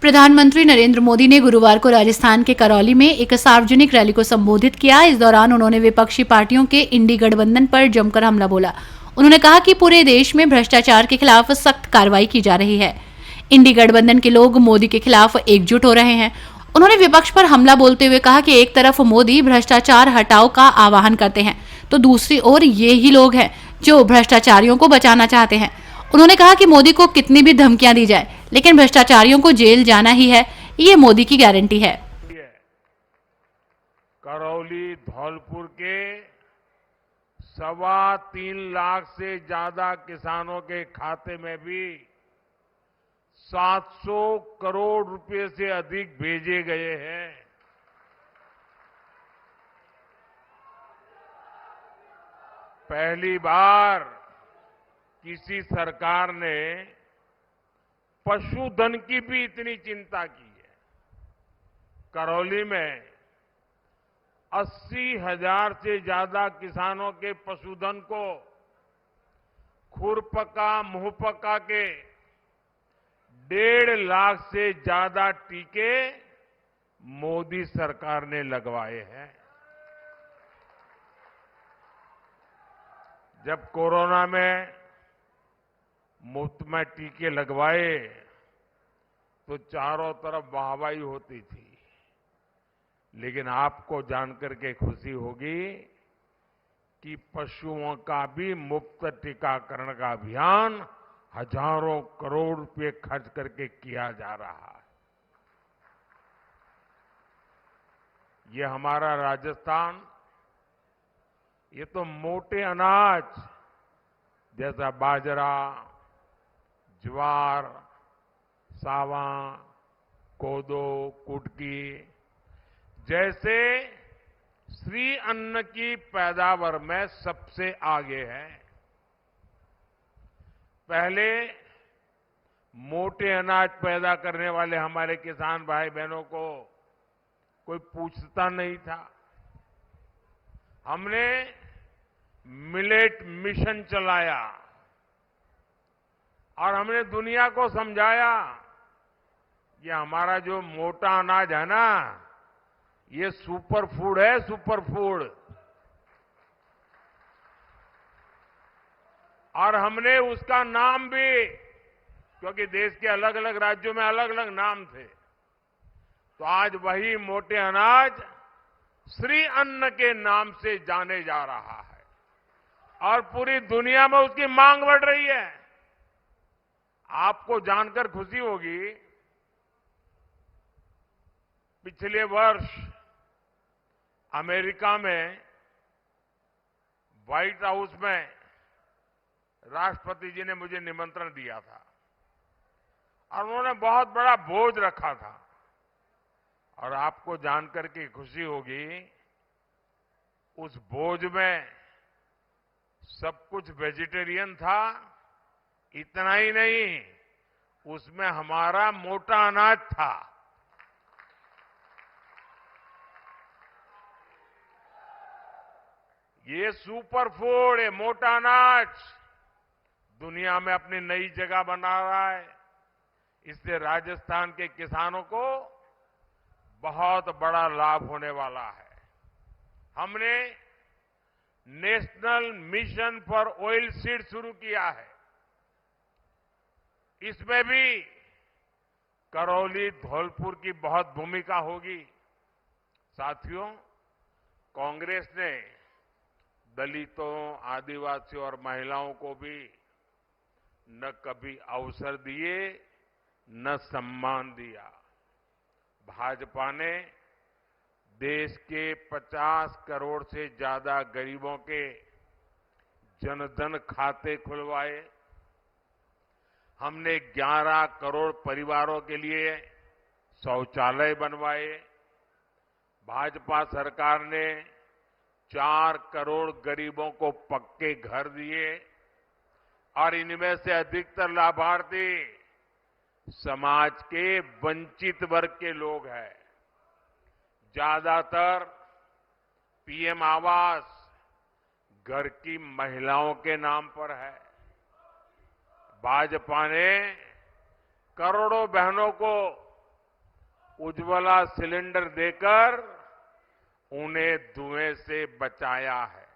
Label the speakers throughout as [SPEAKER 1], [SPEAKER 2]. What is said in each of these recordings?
[SPEAKER 1] प्रधानमंत्री नरेंद्र मोदी ने गुरुवार को राजस्थान के करौली में एक सार्वजनिक रैली को संबोधित किया। इस दौरान उन्होंने विपक्षी पार्टियों के इंडी गठबंधन पर जमकर हमला बोला। उन्होंने कहा कि पूरे देश में भ्रष्टाचार के खिलाफ सख्त कार्रवाई की जा रही है। इंडी गठबंधन के लोग मोदी के खिलाफ एकजुट हो रहे हैं। उन्होंने विपक्ष पर हमला बोलते हुए कहा कि एक तरफ मोदी भ्रष्टाचार हटाओ का आह्वान करते हैं तो दूसरी ओर ये ही लोग हैं जो भ्रष्टाचारियों को बचाना चाहते हैं। उन्होंने कहा कि मोदी को कितनी भी धमकियां दी जाए, लेकिन भ्रष्टाचारियों को जेल जाना ही है, ये मोदी की गारंटी है।
[SPEAKER 2] करौली धौलपुर के 3.25 लाख से ज्यादा किसानों के खाते में भी 700 करोड़ रुपए से अधिक भेजे गए हैं। पहली बार किसी सरकार ने पशुधन की भी इतनी चिंता की है। करौली में 80,000 से ज्यादा किसानों के पशुधन को खुरपका मुंहपका के 1.5 लाख से ज्यादा टीके मोदी सरकार ने लगवाए हैं। जब कोरोना में मुफ्त में टीके लगवाए तो चारों तरफ वाहवाही होती थी, लेकिन आपको जानकर के खुशी होगी कि पशुओं का भी मुफ्त टीकाकरण का अभियान हजारों करोड़ रुपए खर्च करके किया जा रहा है। ये हमारा राजस्थान, ये तो मोटे अनाज जैसा बाजरा, ज्वार, सावा, कोदो, कुटकी जैसे श्री अन्न की पैदावार में सबसे आगे है। पहले मोटे अनाज पैदा करने वाले हमारे किसान भाई बहनों को कोई पूछता नहीं था। हमने मिलेट मिशन चलाया और हमने दुनिया को समझाया कि हमारा जो मोटा अनाज है ना, ये सुपर फूड है, सुपर फूड। और हमने उसका नाम भी, क्योंकि देश के अलग अलग राज्यों में अलग अलग नाम थे, तो आज वही मोटे अनाज श्री अन्न के नाम से जाने जा रहा है और पूरी दुनिया में उसकी मांग बढ़ रही है। आपको जानकर खुशी होगी, पिछले वर्ष अमेरिका में व्हाइट हाउस में राष्ट्रपति जी ने मुझे निमंत्रण दिया था और उन्होंने बहुत बड़ा भोज रखा था। और आपको जानकर के खुशी होगी, उस भोज में सब कुछ वेजिटेरियन था। इतना ही नहीं, उसमें हमारा मोटा अनाज था। ये सुपर फूड, ये मोटा अनाज दुनिया में अपनी नई जगह बना रहा है। इससे राजस्थान के किसानों को बहुत बड़ा लाभ होने वाला है। हमने national mission for oil seed शुरू किया है। इसमें भी करौली धौलपुर की बहुत भूमिका होगी। साथियों, कांग्रेस ने दलितों, आदिवासियों और महिलाओं को भी न कभी अवसर दिए, न सम्मान दिया। भाजपा ने देश के 50 करोड़ से ज्यादा गरीबों के जनधन खाते खुलवाए। हमने 11 करोड़ परिवारों के लिए शौचालय बनवाए। भाजपा सरकार ने 4 करोड़ गरीबों को पक्के घर दिए और इनमें से अधिकतर लाभार्थी समाज के वंचित वर्ग के लोग हैं। ज्यादातर पीएम आवास घर की महिलाओं के नाम पर है। भाजपा ने करोड़ों बहनों को उज्ज्वला सिलेंडर देकर उन्हें धुएं से बचाया है।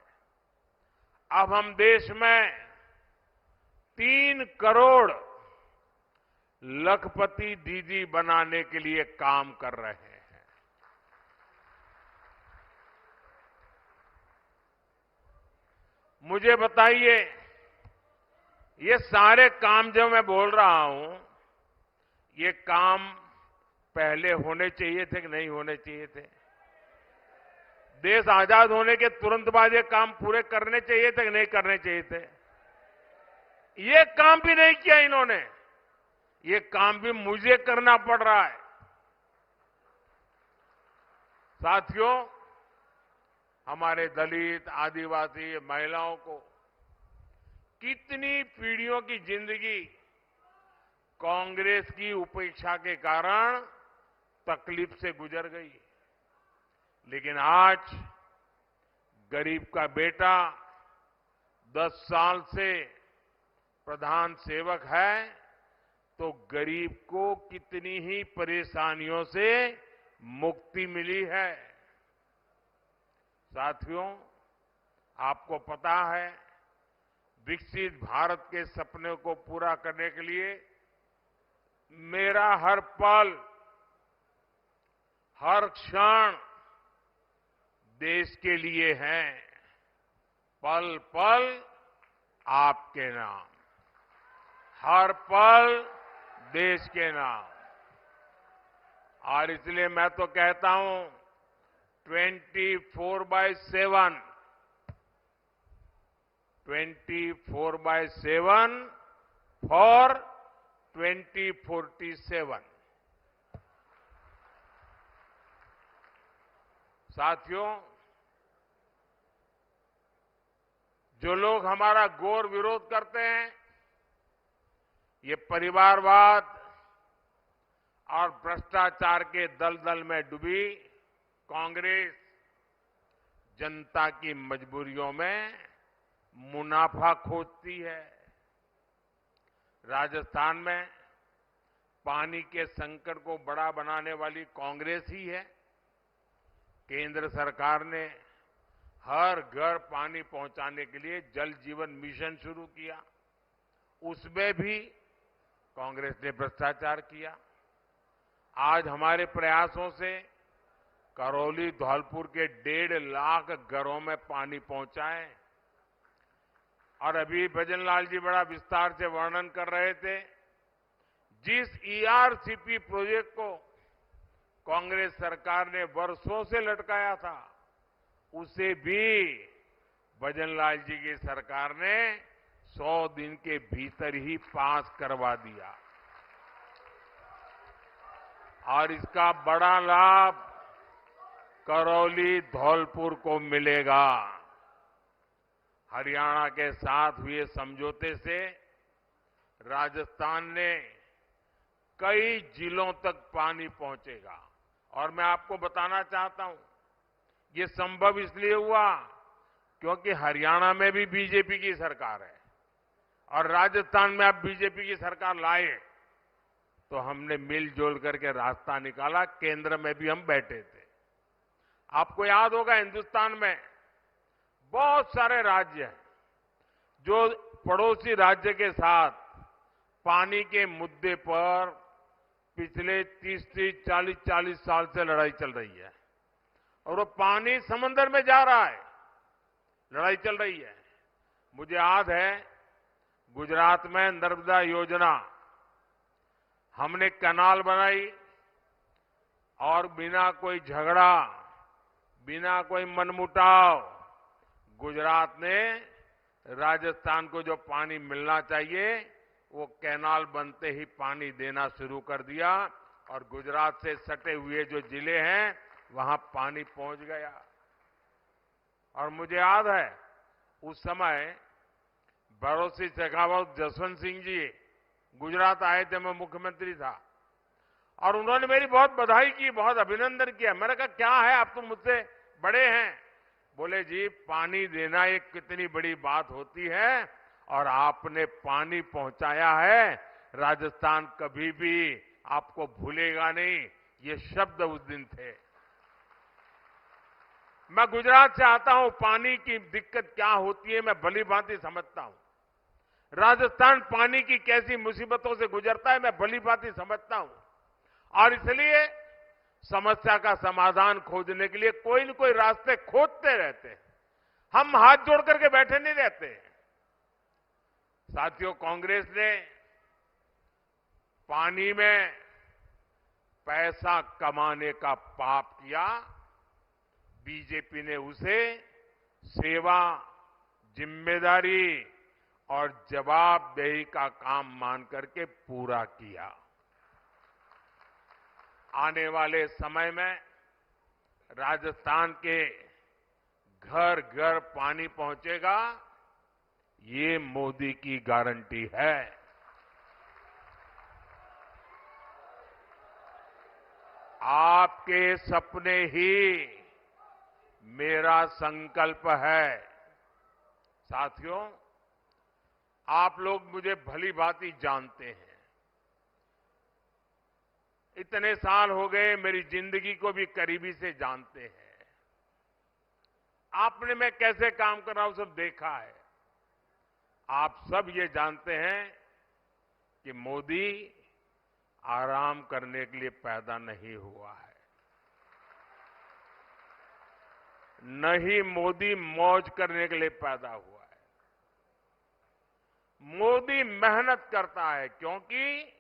[SPEAKER 2] अब हम देश में 3 करोड़ लखपति दीदी बनाने के लिए काम कर रहे हैं। मुझे बताइए, ये सारे काम जो मैं बोल रहा हूं, ये काम पहले होने चाहिए थे कि नहीं होने चाहिए थे? देश आजाद होने के तुरंत बाद ये काम पूरे करने चाहिए थे कि नहीं करने चाहिए थे? ये काम भी नहीं किया इन्होंने। ये काम भी मुझे करना पड़ रहा है। साथियों, हमारे दलित, आदिवासी, महिलाओं को कितनी पीढ़ियों की जिंदगी कांग्रेस की उपेक्षा के कारण तकलीफ से गुजर गई। लेकिन आज गरीब का बेटा 10 साल से प्रधान सेवक है, तो गरीब को कितनी ही परेशानियों से मुक्ति मिली है। साथियों, आपको पता है, विकसित भारत के सपने को पूरा करने के लिए मेरा हर पल, हर क्षण देश के लिए है। पल पल आपके नाम, हर पल देश के नाम। और इसलिए मैं तो कहता हूं 24/7 फॉर 2047। साथियों, जो लोग हमारा घोर विरोध करते हैं, ये परिवारवाद और भ्रष्टाचार के दलदल में डूबी कांग्रेस जनता की मजबूरियों में मुनाफा खोजती है। राजस्थान में पानी के संकट को बड़ा बनाने वाली कांग्रेस ही है। केंद्र सरकार ने हर घर पानी पहुंचाने के लिए जल जीवन मिशन शुरू किया। उसमें भी कांग्रेस ने भ्रष्टाचार किया। आज हमारे प्रयासों से करौली, धौलपुर के 1.5 लाख घरों में पानी पहुंचा है। और अभी भजनलाल जी बड़ा विस्तार से वर्णन कर रहे थे, जिस ईआरसीपी प्रोजेक्ट को कांग्रेस सरकार ने वर्षों से लटकाया था, उसे भी भजनलाल जी की सरकार ने 100 दिन के भीतर ही पास करवा दिया। और इसका बड़ा लाभ करौली, धौलपुर को मिलेगा। हरियाणा के साथ हुए समझौते से राजस्थान ने कई जिलों तक पानी पहुंचेगा। और मैं आपको बताना चाहता हूं, ये संभव इसलिए हुआ क्योंकि हरियाणा में भी बीजेपी की सरकार है और राजस्थान में अब बीजेपी की सरकार लाए, तो हमने मिलजुल करके रास्ता निकाला। केंद्र में भी हम बैठे थे। आपको याद होगा, हिंदुस्तान में बहुत सारे राज्य हैं जो पड़ोसी राज्य के साथ पानी के मुद्दे पर पिछले 30 40 साल से लड़ाई चल रही है। और वो पानी समंदर में जा रहा है, लड़ाई चल रही है। मुझे याद है, गुजरात में नर्मदा योजना, हमने कैनाल बनाई और बिना कोई झगड़ा, बिना कोई मनमुटाव गुजरात ने राजस्थान को जो पानी मिलना चाहिए वो कैनाल बनते ही पानी देना शुरू कर दिया। और गुजरात से सटे हुए जो जिले हैं वहां पानी पहुंच गया। और मुझे याद है, उस समय बड़ोसी शेखावत जसवंत सिंह जी गुजरात आए थे, मैं मुख्यमंत्री था, और उन्होंने मेरी बहुत बधाई की, बहुत अभिनंदन किया। मैंने कहा, क्या है, आप तो मुझसे बड़े हैं। बोले, जी पानी देना एक कितनी बड़ी बात होती है और आपने पानी पहुंचाया है। राजस्थान कभी भी आपको भूलेगा नहीं, ये शब्द उस दिन थे। मैं गुजरात से आता हूं, पानी की दिक्कत क्या होती है मैं भली भांति समझता हूं। राजस्थान पानी की कैसी मुसीबतों से गुजरता है मैं भली भांति समझता हूं। और इसलिए समस्या का समाधान खोजने के लिए कोई न कोई रास्ते खोजते रहते हैं। हम हाथ जोड़ करके बैठे नहीं रहते। साथियों, कांग्रेस ने पानी में पैसा कमाने का पाप किया, बीजेपी ने उसे सेवा, जिम्मेदारी और जवाबदेही का काम मान करके पूरा किया। आने वाले समय में राजस्थान के घर घर पानी पहुंचेगा, ये मोदी की गारंटी है। आपके सपने ही मेरा संकल्प है। साथियों, आप लोग मुझे भली भांति जानते हैं। इतने साल हो गए, मेरी जिंदगी को भी करीबी से जानते हैं। आपने मैं कैसे काम कर रहा हूं सब देखा है। आप सब ये जानते हैं कि मोदी आराम करने के लिए पैदा नहीं हुआ है। न ही मोदी मौज करने के लिए पैदा हुआ है। मोदी मेहनत करता है क्योंकि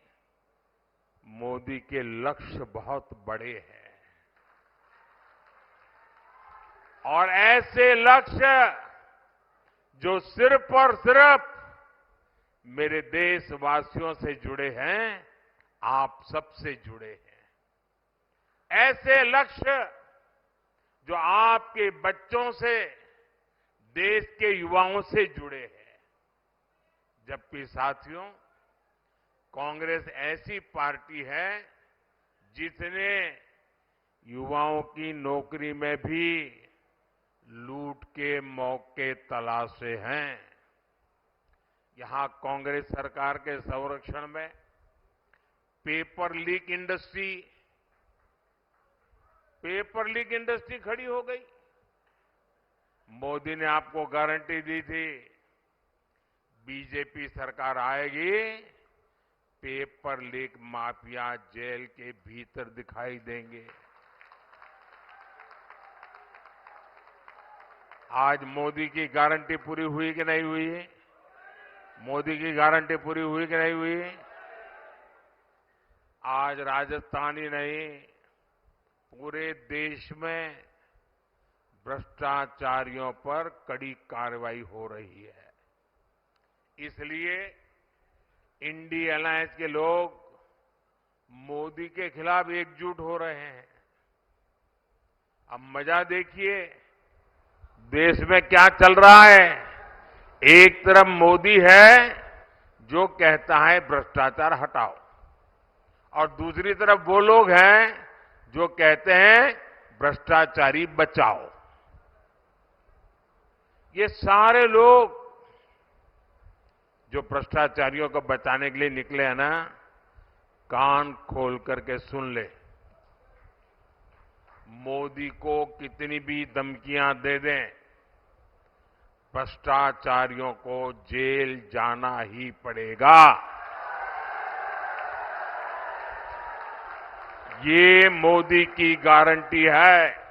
[SPEAKER 2] मोदी के लक्ष्य बहुत बड़े हैं। और ऐसे लक्ष्य जो सिर्फ और सिर्फ मेरे देशवासियों से जुड़े हैं, आप सबसे जुड़े हैं। ऐसे लक्ष्य जो आपके बच्चों से, देश के युवाओं से जुड़े हैं। जबकि साथियों, कांग्रेस ऐसी पार्टी है जिसने युवाओं की नौकरी में भी लूट के मौके तलाशे हैं। यहां कांग्रेस सरकार के संरक्षण में पेपर लीक इंडस्ट्री खड़ी हो गई। मोदी ने आपको गारंटी दी थी, बीजेपी सरकार आएगी, पेपर लीक माफिया जेल के भीतर दिखाई देंगे। आज मोदी की गारंटी पूरी हुई कि नहीं हुई? मोदी की गारंटी पूरी हुई कि नहीं हुई? आज राजस्थान ही नहीं, पूरे देश में भ्रष्टाचारियों पर कड़ी कार्रवाई हो रही है। इसलिए इंडी अलायंस के लोग मोदी के खिलाफ एकजुट हो रहे हैं। अब मजा देखिए, देश में क्या चल रहा है। एक तरफ मोदी है जो कहता है भ्रष्टाचार हटाओ, और दूसरी तरफ वो लोग हैं जो कहते हैं भ्रष्टाचारी बचाओ। ये सारे लोग जो भ्रष्टाचारियों को बचाने के लिए निकले हैं ना, कान खोल करके सुन ले। मोदी को कितनी भी धमकियां दे दें, भ्रष्टाचारियों को जेल जाना ही पड़ेगा। ये मोदी की गारंटी है।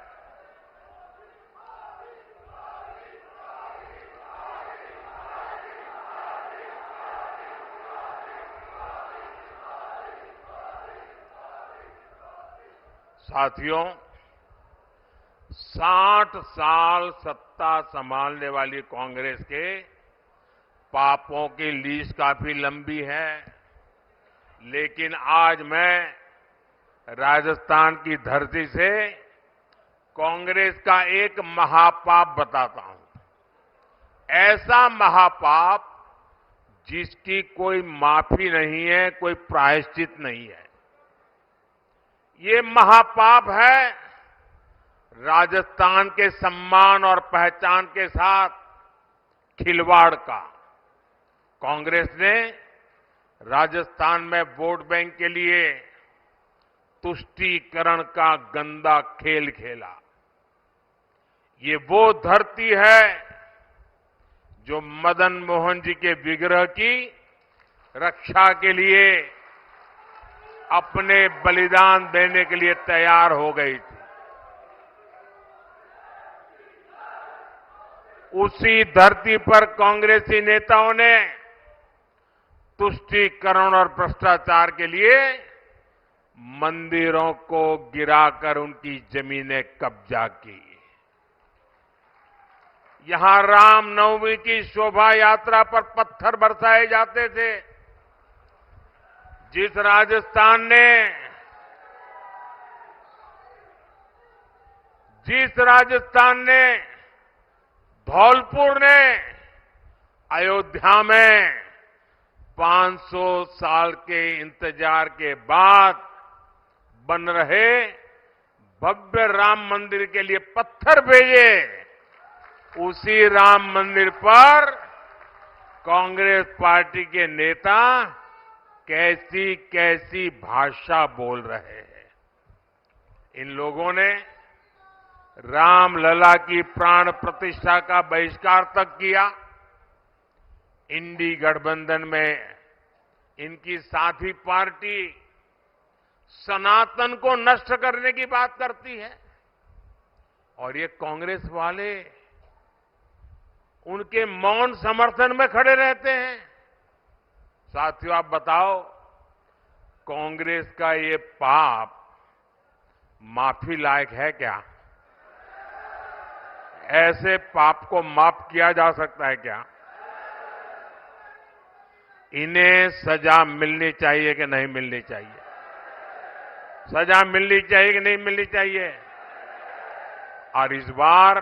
[SPEAKER 2] साथियों, 60 साल सत्ता संभालने वाली कांग्रेस के पापों की लिस्ट काफी लंबी है। लेकिन आज मैं राजस्थान की धरती से कांग्रेस का एक महापाप बताता हूं। ऐसा महापाप जिसकी कोई माफी नहीं है, कोई प्रायश्चित नहीं है। ये महापाप है राजस्थान के सम्मान और पहचान के साथ खिलवाड़ का। कांग्रेस ने राजस्थान में वोट बैंक के लिए तुष्टीकरण का गंदा खेल खेला। ये वो धरती है जो मदन मोहन जी के विग्रह की रक्षा के लिए अपने बलिदान देने के लिए तैयार हो गई थी। उसी धरती पर कांग्रेसी नेताओं ने तुष्टीकरण और भ्रष्टाचार के लिए मंदिरों को गिराकर उनकी जमीनें कब्जा की। यहां रामनवमी की शोभा यात्रा पर पत्थर बरसाए जाते थे। जिस राजस्थान ने धौलपुर ने अयोध्या में 500 साल के इंतजार के बाद बन रहे भव्य राम मंदिर के लिए पत्थर भेजे, उसी राम मंदिर पर कांग्रेस पार्टी के नेता कैसी कैसी भाषा बोल रहे हैं। इन लोगों ने रामलला की प्राण प्रतिष्ठा का बहिष्कार तक किया। इंडी गठबंधन में इनकी साथी पार्टी सनातन को नष्ट करने की बात करती है और ये कांग्रेस वाले उनके मौन समर्थन में खड़े रहते हैं। साथियों, आप बताओ, कांग्रेस का ये पाप माफी लायक है क्या? ऐसे पाप को माफ किया जा सकता है क्या? इन्हें सजा मिलनी चाहिए कि नहीं मिलनी चाहिए? सजा मिलनी चाहिए कि नहीं मिलनी चाहिए? और इस बार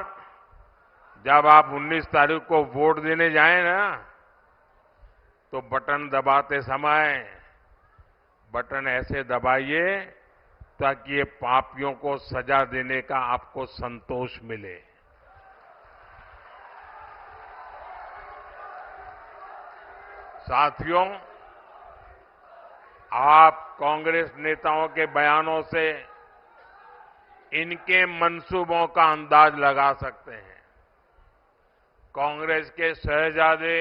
[SPEAKER 2] जब आप 19 तारीख को वोट देने जाएं ना, तो बटन दबाते समय बटन ऐसे दबाइए ताकि ये पापियों को सजा देने का आपको संतोष मिले। साथियों, आप कांग्रेस नेताओं के बयानों से इनके मंसूबों का अंदाज लगा सकते हैं। कांग्रेस के शहजादे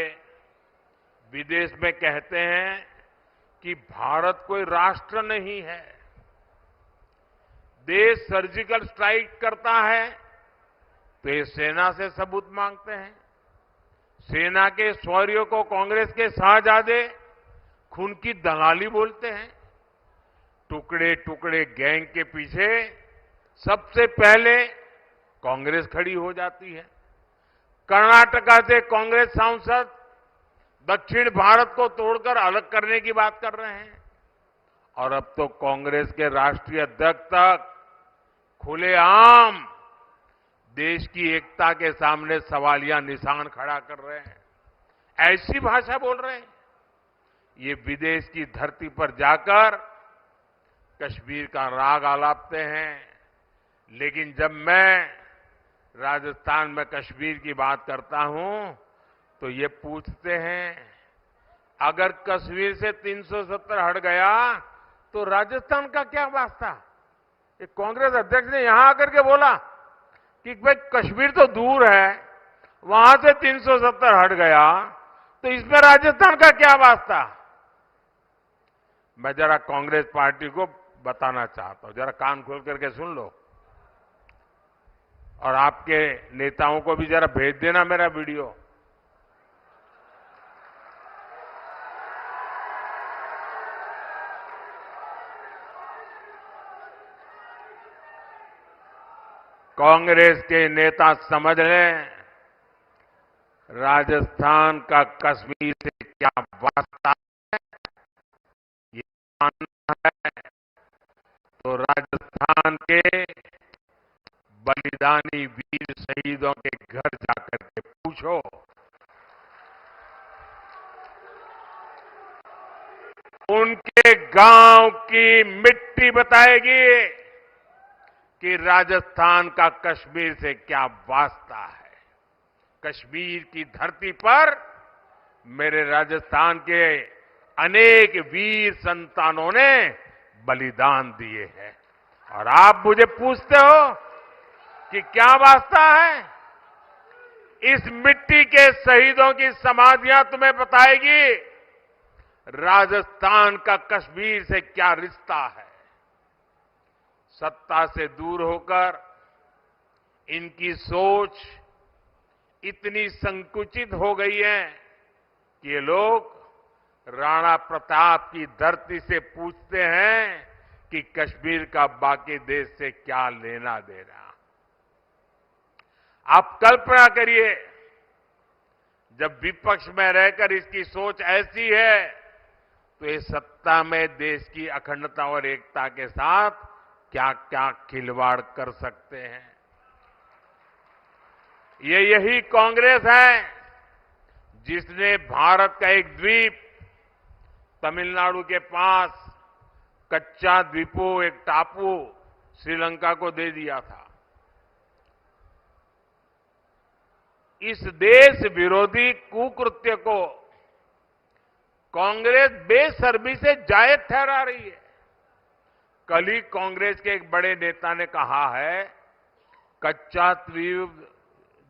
[SPEAKER 2] विदेश में कहते हैं कि भारत कोई राष्ट्र नहीं है। देश सर्जिकल स्ट्राइक करता है तो ये सेना से सबूत मांगते हैं। सेना के शौर्य को कांग्रेस के शहजादे खून की दलाली बोलते हैं। टुकड़े टुकड़े गैंग के पीछे सबसे पहले कांग्रेस खड़ी हो जाती है। कर्नाटका से कांग्रेस सांसद दक्षिण भारत को तोड़कर अलग करने की बात कर रहे हैं और अब तो कांग्रेस के राष्ट्रीय अध्यक्ष तक खुलेआम देश की एकता के सामने सवालिया निशान खड़ा कर रहे हैं। ऐसी भाषा बोल रहे हैं। ये विदेश की धरती पर जाकर कश्मीर का राग आलापते हैं, लेकिन जब मैं राजस्थान में कश्मीर की बात करता हूं तो ये पूछते हैं, अगर कश्मीर से 370 हट गया तो राजस्थान का क्या वास्ता? एक कांग्रेस अध्यक्ष ने यहां आकर के बोला कि भाई कश्मीर तो दूर है, वहां से 370 हट गया तो इसमें राजस्थान का क्या वास्ता? मैं जरा कांग्रेस पार्टी को बताना चाहता हूं, जरा कान खोल करके सुन लो और आपके नेताओं को भी जरा भेज देना मेरा वीडियो। कांग्रेस के नेता समझ लें, राजस्थान का कश्मीर से क्या वास्ता है, ये जानना है तो राजस्थान के बलिदानी वीर शहीदों के घर जाकर के पूछो। उनके गांव की मिट्टी बताएगी कि राजस्थान का कश्मीर से क्या वास्ता है। कश्मीर की धरती पर मेरे राजस्थान के अनेक वीर संतानों ने बलिदान दिए हैं। और आप मुझे पूछते हो कि क्या वास्ता है? इस मिट्टी के शहीदों की समाधियां तुम्हें बताएगी राजस्थान का कश्मीर से क्या रिश्ता है। सत्ता से दूर होकर इनकी सोच इतनी संकुचित हो गई है कि ये लोग राणा प्रताप की धरती से पूछते हैं कि कश्मीर का बाकी देश से क्या लेना देना। आप कल्पना करिए, जब विपक्ष में रहकर इसकी सोच ऐसी है तो ये सत्ता में देश की अखंडता और एकता के साथ क्या क्या खिलवाड़ कर सकते हैं। ये यही कांग्रेस है जिसने भारत का एक द्वीप तमिलनाडु के पास कच्चा द्वीपो, एक टापू श्रीलंका को दे दिया था। इस देश विरोधी कुकृत्य को कांग्रेस बेशर्मी से जायज ठहरा रही है। कल ही कांग्रेस के एक बड़े नेता ने कहा है, कच्चा द्वीप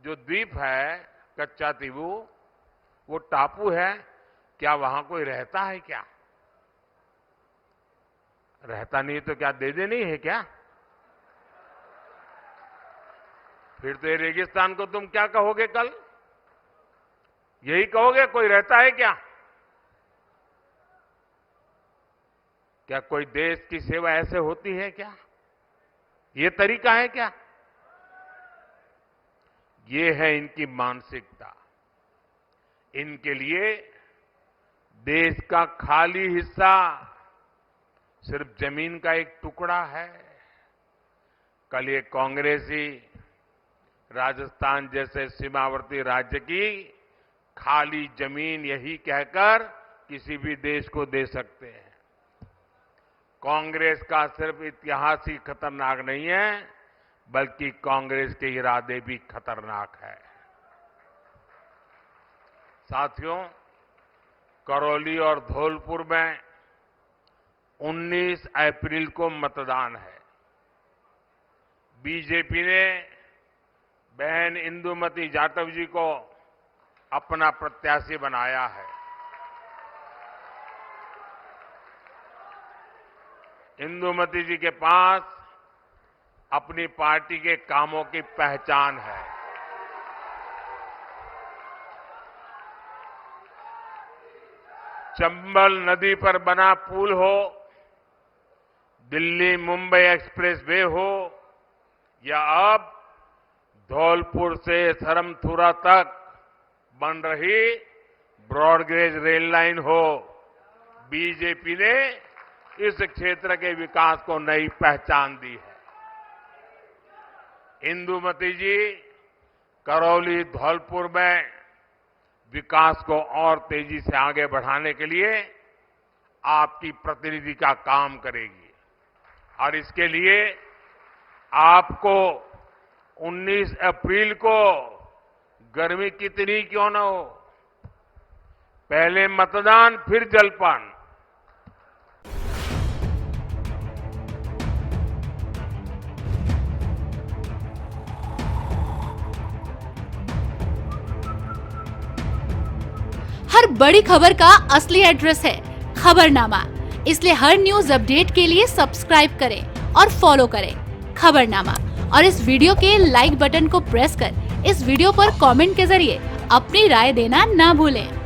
[SPEAKER 2] जो द्वीप है, कच्चा द्वीपू, वो टापू है, क्या वहां कोई रहता है क्या? रहता नहीं तो क्या दे दे नहीं है क्या? फिर तो ये रेगिस्तान को तुम क्या कहोगे कल? यही कहोगे कोई रहता है क्या? क्या कोई देश की सेवा ऐसे होती है क्या? ये तरीका है क्या? ये है इनकी मानसिकता। इनके लिए देश का खाली हिस्सा सिर्फ जमीन का एक टुकड़ा है। कल ये कांग्रेसी राजस्थान जैसे सीमावर्ती राज्य की खाली जमीन यही कहकर किसी भी देश को दे सकते हैं। कांग्रेस का सिर्फ इतिहास ही खतरनाक नहीं है, बल्कि कांग्रेस के इरादे भी खतरनाक है। साथियों, करौली और धौलपुर में 19 अप्रैल को मतदान है। बीजेपी ने बहन इंदुमती जाटव जी को अपना प्रत्याशी बनाया है। इंदुमती जी के पास अपनी पार्टी के कामों की पहचान है। चंबल नदी पर बना पुल हो, दिल्ली मुंबई एक्सप्रेसवे हो, या अब धौलपुर से सरमथुरा तक बन रही ब्रॉडगेज रेल लाइन हो, बीजेपी ने इस क्षेत्र के विकास को नई पहचान दी है। इंदुमती जी करौली धौलपुर में विकास को और तेजी से आगे बढ़ाने के लिए आपकी प्रतिनिधि का काम करेगी और इसके लिए आपको 19 अप्रैल को गर्मी कितनी क्यों न हो, पहले मतदान फिर जलपान।
[SPEAKER 1] हर बड़ी खबर का असली एड्रेस है खबरनामा, इसलिए हर न्यूज अपडेट के लिए सब्सक्राइब करें और फॉलो करें खबरनामा। और इस वीडियो के लाइक बटन को प्रेस कर इस वीडियो पर कमेंट के जरिए अपनी राय देना ना भूलें।